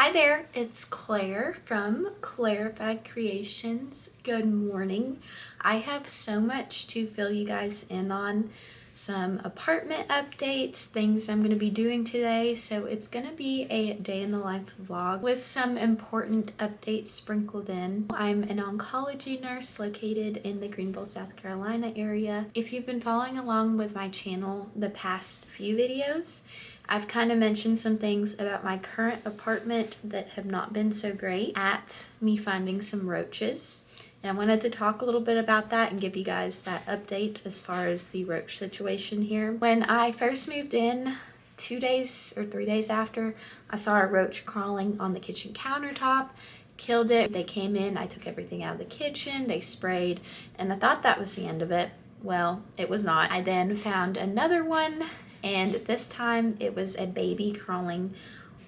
Hi there, it's Claire from Clairified Creations. Good morning. I have so much to fill you guys in on, some apartment updates, things I'm going to be doing today. So it's going to be a day in the life vlog with some important updates sprinkled in. I'm an oncology nurse located in the Greenville, South Carolina area. If you've been following along with my channel the past few videos, I've kind of mentioned some things about my current apartment that have not been so great at me finding some roaches. And I wanted to talk a little bit about that and give you guys that update as far as the roach situation here. When I first moved in, 2 days or 3 days after, I saw a roach crawling on the kitchen countertop, killed it. They came in, I took everything out of the kitchen, they sprayed, and I thought that was the end of it. Well, it was not. I then found another one, and this time it was a baby crawling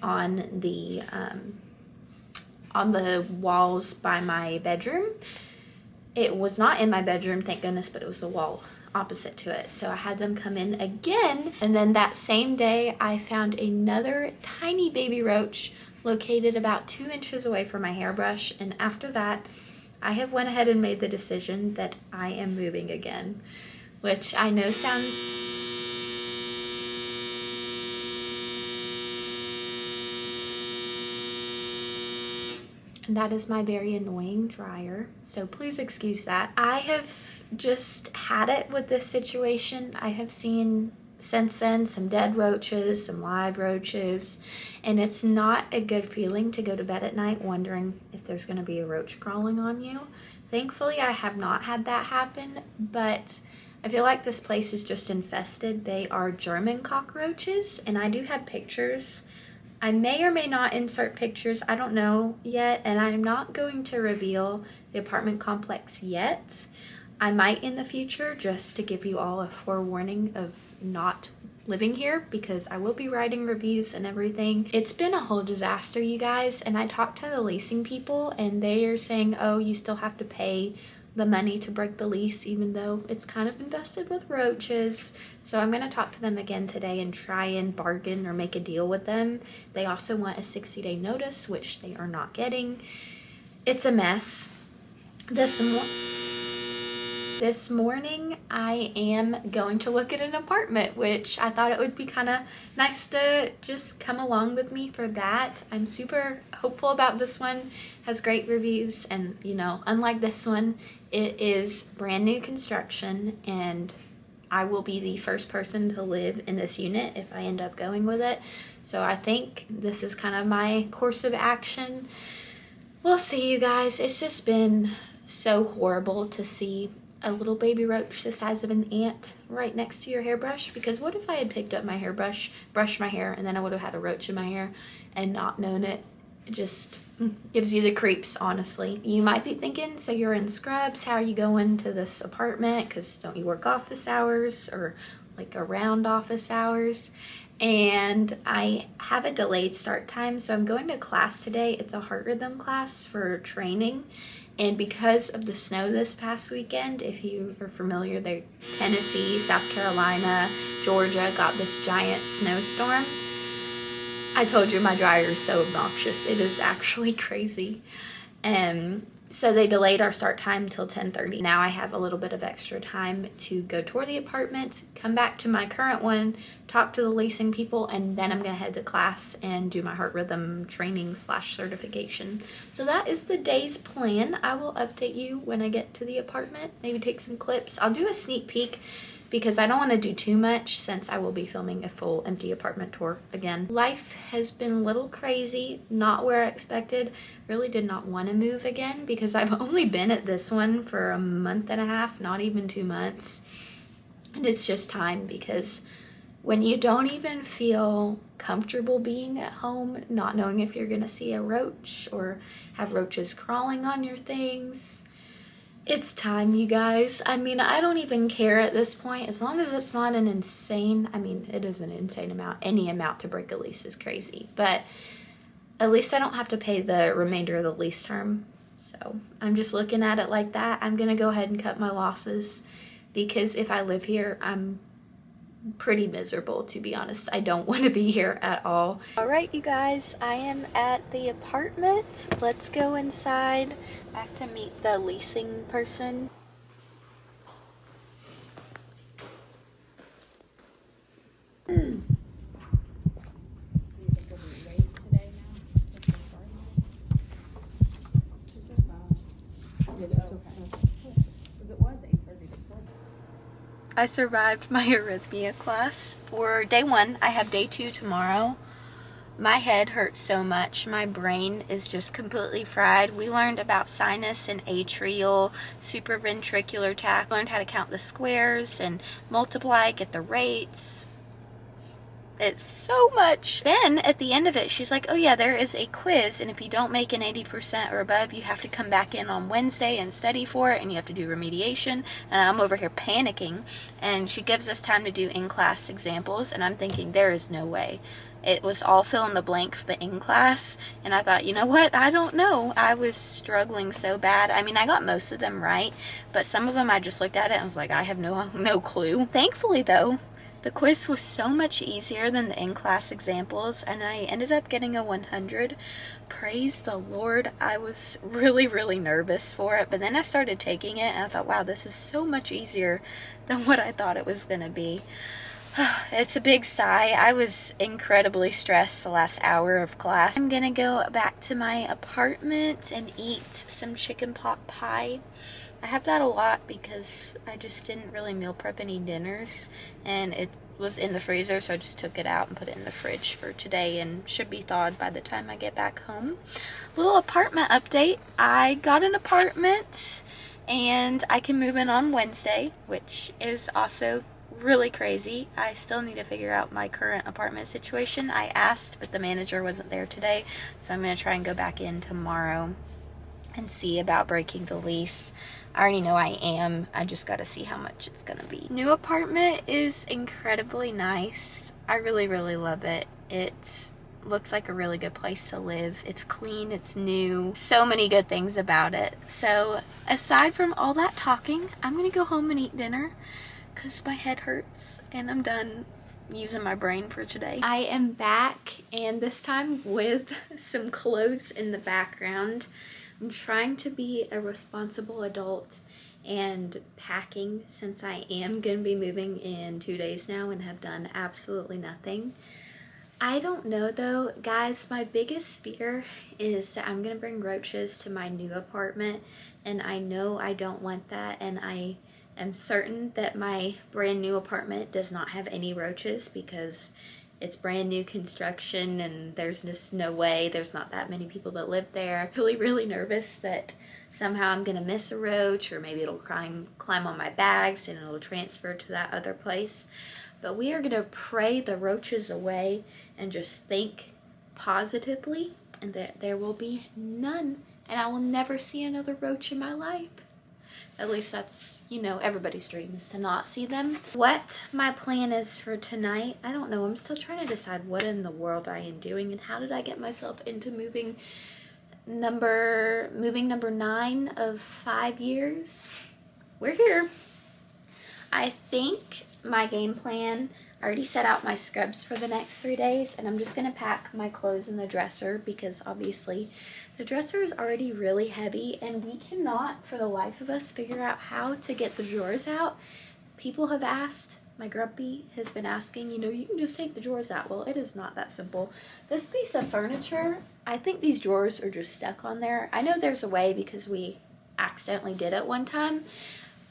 on the walls by my bedroom. It was not in my bedroom, thank goodness, but it was the wall opposite to it. So I had them come in again, and then that same day I found another tiny baby roach located about 2 inches away from my hairbrush. And after that, I have went ahead and made the decision that I am moving again, which I know sounds and that is my very annoying dryer, so please excuse that. I have just had it with this situation. I have seen since then some dead roaches, some live roaches, and it's not a good feeling to go to bed at night wondering if there's going to be a roach crawling on you. Thankfully, I have not had that happen, but I feel like this place is just infested. They are German cockroaches, and I do have pictures. I may or may not insert pictures, I don't know yet, and I'm not going to reveal the apartment complex yet. I might in the future, just to give you all a forewarning of not living here, because I will be writing reviews and everything. It's been a whole disaster, you guys, and I talked to the leasing people and they are saying, oh, you still have to pay the money to break the lease, even though it's kind of infested with roaches. So I'm going to talk to them again today and try and bargain or make a deal with them. They also want a 60-day notice, which they are not getting. It's a mess. This morning I am going to look at an apartment, which I thought it would be kind of nice to just come along with me for that. I'm super hopeful about this one. Has great reviews, and you know, unlike this one, it is brand new construction, and I will be the first person to live in this unit if I end up going with it. So I think this is kind of my course of action. We'll see, you guys. It's just been so horrible to see a little baby roach the size of an ant right next to your hairbrush, because what if I had picked up my hairbrush, brushed my hair, and then I would have had a roach in my hair and not known it? It just gives you the creeps, honestly. You might be thinking, so you're in scrubs, how are you going to this apartment? Because don't you work office hours or like around office hours? And I have a delayed start time, so I'm going to class today. It's a heart rhythm class for training. And because of the snow this past weekend, if you are familiar, Tennessee, South Carolina, Georgia got this giant snowstorm. I told you my dryer is so obnoxious. It is actually crazy. So they delayed our start time till 10:30. Now I have a little bit of extra time to go tour the apartment, come back to my current one, talk to the leasing people, and then I'm gonna head to class and do my heart rhythm training / certification. So that is the day's plan. I will update you when I get to the apartment, maybe take some clips. I'll do a sneak peek because I don't want to do too much since I will be filming a full empty apartment tour again. Life has been a little crazy, not where I expected. Really did not want to move again because I've only been at this one for a month and a half, not even 2 months. And it's just time, because when you don't even feel comfortable being at home, not knowing if you're gonna see a roach or have roaches crawling on your things, it's time, you guys. I mean, I don't even care at this point, as long as it's not an insane, I mean, it is an insane amount. Any amount to break a lease is crazy, but at least I don't have to pay the remainder of the lease term. So I'm just looking at it like that. I'm gonna go ahead and cut my losses, because if I live here, I'm pretty miserable, to be honest. I don't want to be here at all. All right, you guys, I am at the apartment. Let's go inside. I have to meet the leasing person. I survived my arrhythmia class for day 1. I have day 2 tomorrow. My head hurts so much. My brain is just completely fried. We learned about sinus and atrial, supraventricular tract. Learned how to count the squares and multiply, get the rates. It's so much. Then at the end of it, she's like, oh yeah, there is a quiz, and if you don't make an 80% or above, you have to come back in on Wednesday and study for it, and you have to do remediation. And I'm over here panicking, and she gives us time to do in-class examples, and I'm thinking, there is no way. It was all fill in the blank for the in-class, and I thought, you know what, I don't know. I was struggling so bad. I mean, I got most of them right, but some of them I just looked at it and was like, I have no clue. Thankfully though, the quiz was so much easier than the in-class examples, and I ended up getting a 100. Praise the Lord. I was really nervous for it, but then I started taking it and I thought, wow, this is so much easier than what I thought it was gonna be. It's a big sigh. I was incredibly stressed the last hour of class. I'm gonna go back to my apartment and eat some chicken pot pie. I have that a lot because I just didn't really meal prep any dinners, and it was in the freezer, so I just took it out and put it in the fridge for today and should be thawed by the time I get back home. Little apartment update. I got an apartment and I can move in on Wednesday, which is also really crazy. I still need to figure out my current apartment situation. I asked, but the manager wasn't there today, so I'm going to try and go back in tomorrow and see about breaking the lease. I already know I am. I just got to see how much it's going to be. New apartment is incredibly nice. I really love it. It looks like a really good place to live. It's clean, it's new. So many good things about it. So aside from all that talking, I'm going to go home and eat dinner because my head hurts and I'm done using my brain for today. I am back, and this time with some clothes in the background. I'm trying to be a responsible adult and packing, since I am going to be moving in 2 days now and have done absolutely nothing. I don't know though, guys, my biggest fear is that I'm going to bring roaches to my new apartment, and I know I don't want that, and I am certain that my brand new apartment does not have any roaches because it's brand new construction and there's just no way. There's not that many people that live there. Really nervous that somehow I'm gonna miss a roach, or maybe it'll climb on my bags and it'll transfer to that other place. But we are gonna pray the roaches away and just think positively, and that there will be none, and I will never see another roach in my life. At least that's, you know, everybody's dream is to not see them. What my plan is for tonight, I don't know. I'm still trying to decide what in the world I am doing and how did I get myself into moving number 9 of 5 years. We're here. I think my game plan, I already set out my scrubs for the next 3 days, and I'm just gonna pack my clothes in the dresser because obviously the dresser is already really heavy and we cannot, for the life of us, figure out how to get the drawers out. People have asked, my grumpy has been asking, you know, you can just take the drawers out. Well, it is not that simple. This piece of furniture, I think these drawers are just stuck on there. I know there's a way because we accidentally did it one time.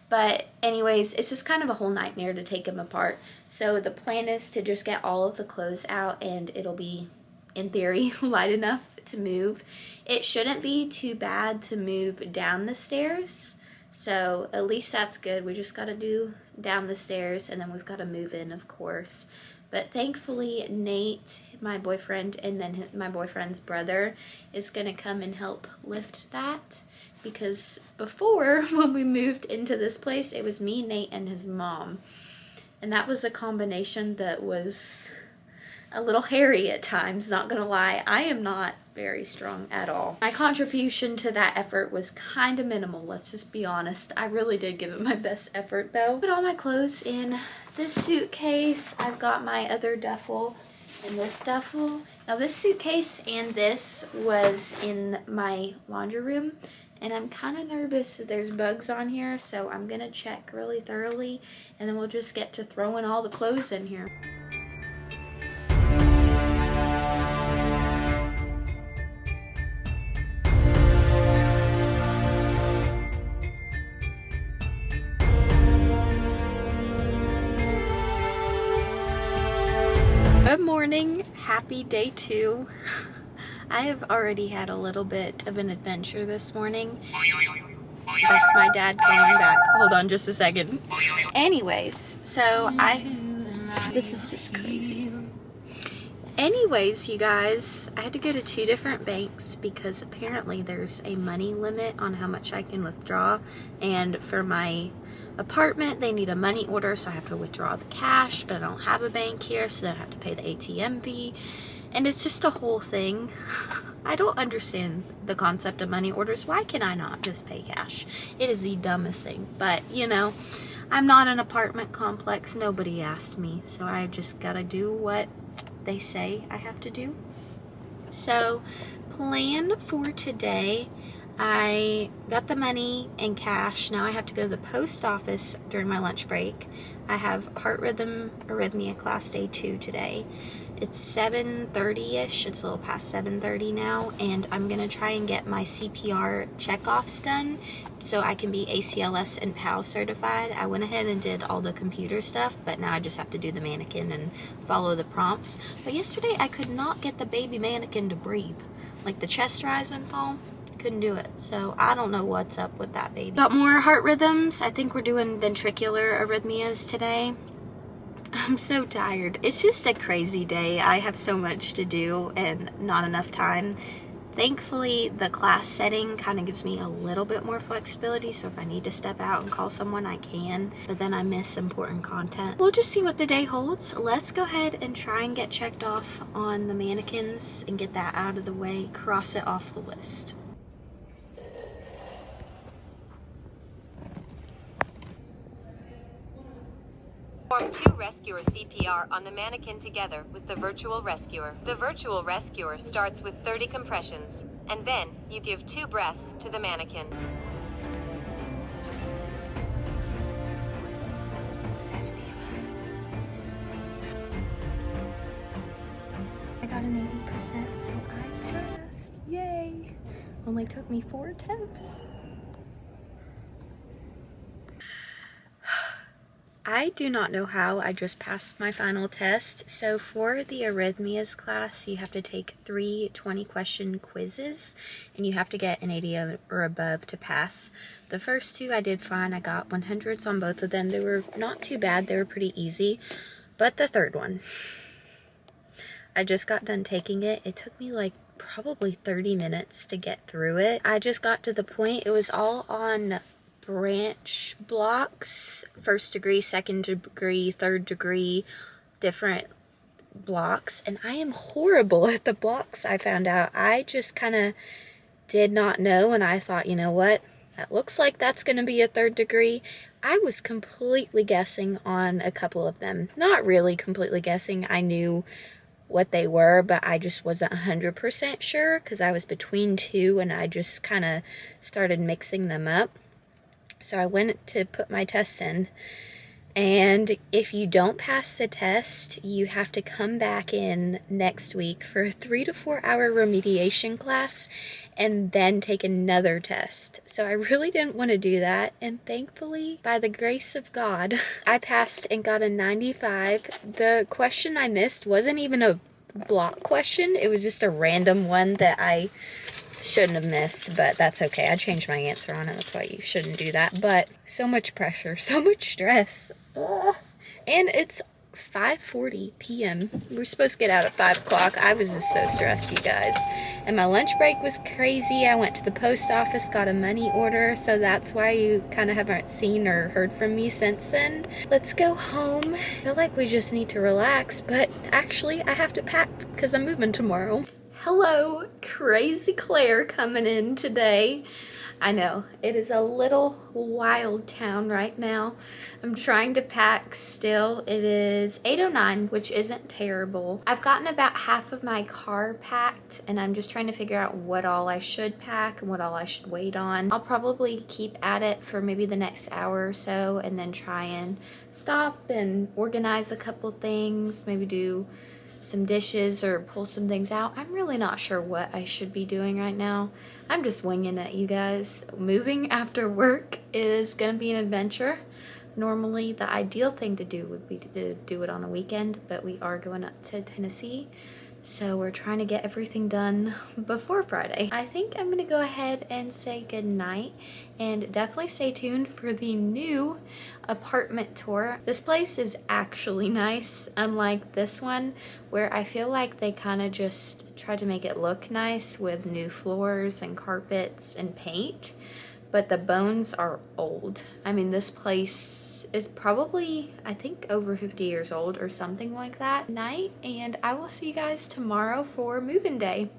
But anyways, it's just kind of a whole nightmare to take them apart. So the plan is to just get all of the clothes out, and it'll be, in theory, light enough to move. It shouldn't be too bad to move down the stairs, so at least that's good. We just got to do down the stairs, and then we've got to move in, of course. But thankfully Nate, my boyfriend, and then my boyfriend's brother is gonna come and help lift that, because before, when we moved into this place, it was me, Nate, and his mom, and that was a combination that was a little hairy at times, not gonna lie. I am not very strong at all. My contribution to that effort was kind of minimal, let's just be honest. I really did give it my best effort though. Put all my clothes in this suitcase. I've got my other duffel in this duffel. Now this suitcase and this was in my laundry room, and I'm kind of nervous that there's bugs on here, so I'm gonna check really thoroughly, and then we'll just get to throwing all the clothes in here. Good morning, happy day 2. I have already had a little bit of an adventure this morning. That's my dad calling back. Hold on just a second. Anyways, so this is just crazy. Anyways, you guys, I had to go to 2 different banks because apparently there's a money limit on how much I can withdraw, and for my apartment they need a money order, so I have to withdraw the cash, but I don't have a bank here, so then I have to pay the ATM fee, and it's just a whole thing. I don't understand the concept of money orders. Why can I not just pay cash? It is the dumbest thing, but you know, I'm not an apartment complex, nobody asked me, so I just gotta do what they say I have to do. So plan for today, I got the money in cash. Now I have to go to the post office during my lunch break. I have heart rhythm arrhythmia class day 2 today. It's 7:30ish, it's a little past 7:30 now, and I'm gonna try and get my CPR checkoffs done so I can be ACLS and PALS certified. I went ahead and did all the computer stuff, but now I just have to do the mannequin and follow the prompts. But yesterday I could not get the baby mannequin to breathe. Like the chest rise and fall, couldn't do it. So I don't know what's up with that baby. Got more heart rhythms. I think we're doing ventricular arrhythmias today. I'm so tired. It's just a crazy day. I have so much to do and not enough time. Thankfully, the class setting kind of gives me a little bit more flexibility, so if I need to step out and call someone, I can, but then I miss important content. We'll just see what the day holds. Let's go ahead and try and get checked off on the mannequins and get that out of the way, cross it off the list. Perform 2 rescuer CPR on the mannequin together with the virtual rescuer. The virtual rescuer starts with 30 compressions, and then you give 2 breaths to the mannequin. 75. I got an 80%, so I passed. Yay! Only took me 4 attempts. I do not know how I just passed my final test. So for the arrhythmias class, you have to take 3 20-question quizzes, and you have to get an 80 or above to pass. The first 2 I did fine. I got 100s on both of them. They were not too bad. They were pretty easy. But the third one, I just got done taking it. It took me like probably 30 minutes to get through it. I just got to the point. It was all on branch blocks, 1st degree, 2nd degree, 3rd degree, different blocks, and I am horrible at the blocks. I found out I just kind of did not know, and I thought, you know what, that looks like that's going to be a 3rd degree. I was completely guessing on a couple of them. Not really completely guessing. I knew what they were, but I just wasn't 100% sure because I was between 2 and I just kind of started mixing them up. So I went to put my test in, and if you don't pass the test, you have to come back in next week for a 3 to 4 hour remediation class and then take another test. So I really didn't want to do that, and thankfully, by the grace of God, I passed and got a 95. The question I missed wasn't even a block question. It was just a random one that I shouldn't have missed, but that's okay. I changed my answer on it. That's why you shouldn't do that. But so much pressure, so much stress. Ugh. And it's 5:40 p.m. We're supposed to get out at 5 o'clock. I was just so stressed, you guys. And my lunch break was crazy. I went to the post office, got a money order, so that's why you kind of haven't seen or heard from me since then. Let's go home. I feel like we just need to relax, but actually I have to pack because I'm moving tomorrow. Hello, crazy Claire coming in today. I know, it is a little wild town right now. I'm trying to pack still. It is 8:09, which isn't terrible. I've gotten about half of my car packed and I'm just trying to figure out what all I should pack and what all I should wait on. I'll probably keep at it for maybe the next hour or so and then try and stop and organize a couple things, maybe do some dishes or pull some things out. I'm really not sure what I should be doing right now. I'm just winging it, you guys. Moving after work is gonna be an adventure. Normally the ideal thing to do would be to do it on a weekend, but we are going up to Tennessee, so we're trying to get everything done before Friday. I think I'm gonna go ahead and say good night and definitely stay tuned for the new apartment tour. This place is actually nice, unlike this one where I feel like they kind of just tried to make it look nice with new floors and carpets and paint, but the bones are old. I mean, this place is probably, I think, over 50 years old or something like that. Night, and I will see you guys tomorrow for move-in day.